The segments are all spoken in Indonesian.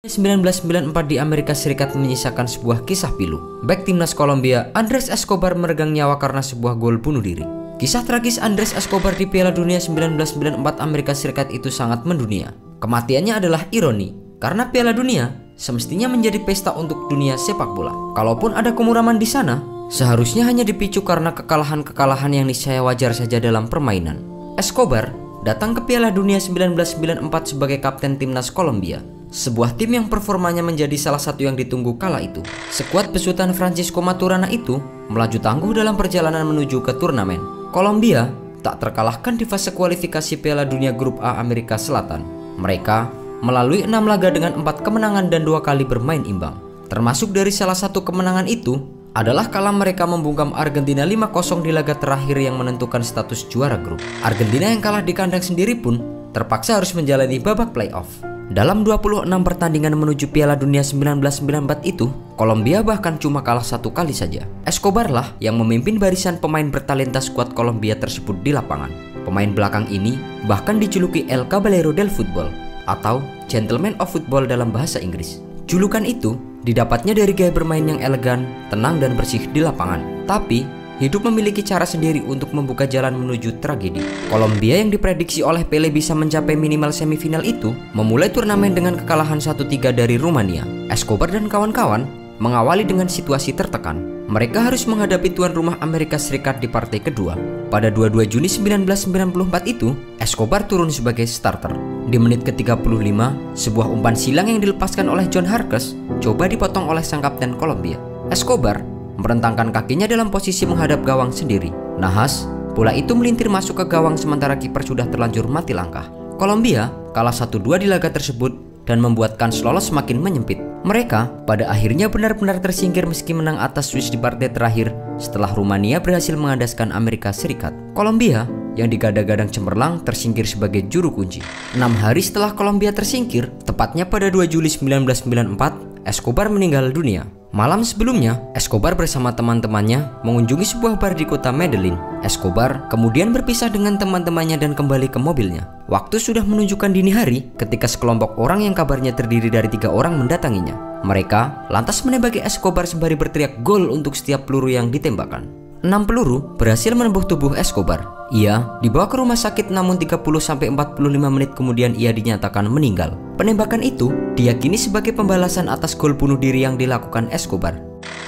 1994 di Amerika Serikat menyisakan sebuah kisah pilu. Bek timnas Kolombia, Andrés Escobar meregang nyawa karena sebuah gol bunuh diri. Kisah tragis Andrés Escobar di Piala Dunia 1994 Amerika Serikat itu sangat mendunia. Kematiannya adalah ironi, karena Piala Dunia semestinya menjadi pesta untuk dunia sepak bola. Kalaupun ada kemuraman di sana, seharusnya hanya dipicu karena kekalahan-kekalahan yang niscaya wajar saja dalam permainan. Escobar datang ke Piala Dunia 1994 sebagai kapten timnas Kolombia, sebuah tim yang performanya menjadi salah satu yang ditunggu kala itu. Skuad besutan Francisco Maturana itu melaju tangguh dalam perjalanan menuju ke turnamen. Kolombia tak terkalahkan di fase kualifikasi Piala Dunia Grup A Amerika Selatan. Mereka melalui 6 laga dengan 4 kemenangan dan 2 kali bermain imbang. Termasuk dari salah satu kemenangan itu adalah kala mereka membungkam Argentina 5-0 di laga terakhir yang menentukan status juara grup. Argentina yang kalah di kandang sendiri pun terpaksa harus menjalani babak playoff. Dalam 26 pertandingan menuju Piala Dunia 1994 itu, Kolombia bahkan cuma kalah 1 kali saja. Escobar lah yang memimpin barisan pemain bertalenta skuad Kolombia tersebut di lapangan. Pemain belakang ini bahkan dijuluki El Caballero del Fútbol atau Gentleman of Football dalam bahasa Inggris. Julukan itu didapatnya dari gaya bermain yang elegan, tenang dan bersih di lapangan. Tapi hidup memiliki cara sendiri untuk membuka jalan menuju tragedi. Kolombia yang diprediksi oleh Pele bisa mencapai minimal semifinal itu memulai turnamen dengan kekalahan 1-3 dari Rumania. Escobar dan kawan-kawan mengawali dengan situasi tertekan. Mereka harus menghadapi tuan rumah Amerika Serikat di partai kedua. Pada 22 Juni 1994 itu, Escobar turun sebagai starter. Di menit ke-35, sebuah umpan silang yang dilepaskan oleh John Harkes coba dipotong oleh sang kapten Kolombia. Escobar merentangkan kakinya dalam posisi menghadap gawang sendiri. Nahas, bola itu melintir masuk ke gawang sementara kiper sudah terlanjur mati langkah. Kolombia kalah 1-2 di laga tersebut dan membuat kans lolos semakin menyempit. Mereka pada akhirnya benar-benar tersingkir meski menang atas Swiss di partai terakhir setelah Rumania berhasil mengandaskan Amerika Serikat. Kolombia yang digadang-gadang cemerlang tersingkir sebagai juru kunci. 6 hari setelah Kolombia tersingkir, tepatnya pada 2 Juli 1994, Escobar meninggal dunia. Malam sebelumnya, Escobar bersama teman-temannya mengunjungi sebuah bar di kota Medellin. Escobar kemudian berpisah dengan teman-temannya dan kembali ke mobilnya. Waktu sudah menunjukkan dini hari ketika sekelompok orang yang kabarnya terdiri dari 3 orang mendatanginya. Mereka lantas menembaki Escobar sembari berteriak gol untuk setiap peluru yang ditembakkan. 6 peluru berhasil menembus tubuh Escobar. Ia dibawa ke rumah sakit namun 30-45 menit kemudian ia dinyatakan meninggal. Penembakan itu diyakini sebagai pembalasan atas gol bunuh diri yang dilakukan Escobar.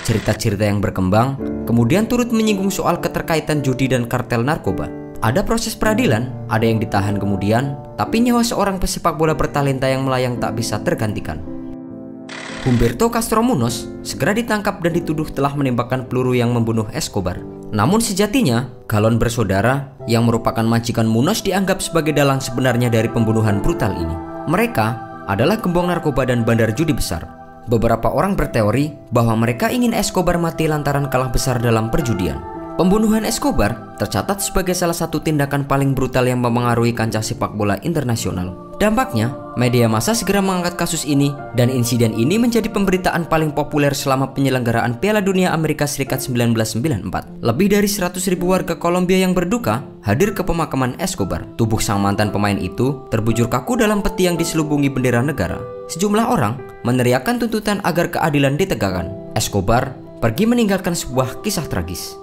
Cerita-cerita yang berkembang kemudian turut menyinggung soal keterkaitan judi dan kartel narkoba. Ada proses peradilan, ada yang ditahan kemudian, tapi nyawa seorang pesepak bola bertalenta yang melayang tak bisa tergantikan. Humberto Castro Munoz segera ditangkap dan dituduh telah menembakkan peluru yang membunuh Escobar. Namun sejatinya, Galon bersaudara yang merupakan majikan Munoz dianggap sebagai dalang sebenarnya dari pembunuhan brutal ini. Mereka adalah gembong narkoba dan bandar judi besar. Beberapa orang berteori bahwa mereka ingin Escobar mati lantaran kalah besar dalam perjudian. Pembunuhan Escobar tercatat sebagai salah satu tindakan paling brutal yang mempengaruhi kancah sepak bola internasional. Dampaknya, media massa segera mengangkat kasus ini dan insiden ini menjadi pemberitaan paling populer selama penyelenggaraan Piala Dunia Amerika Serikat 1994. Lebih dari 100.000 warga Kolombia yang berduka hadir ke pemakaman Escobar. Tubuh sang mantan pemain itu terbujur kaku dalam peti yang diselubungi bendera negara. Sejumlah orang meneriakkan tuntutan agar keadilan ditegakkan. Escobar pergi meninggalkan sebuah kisah tragis.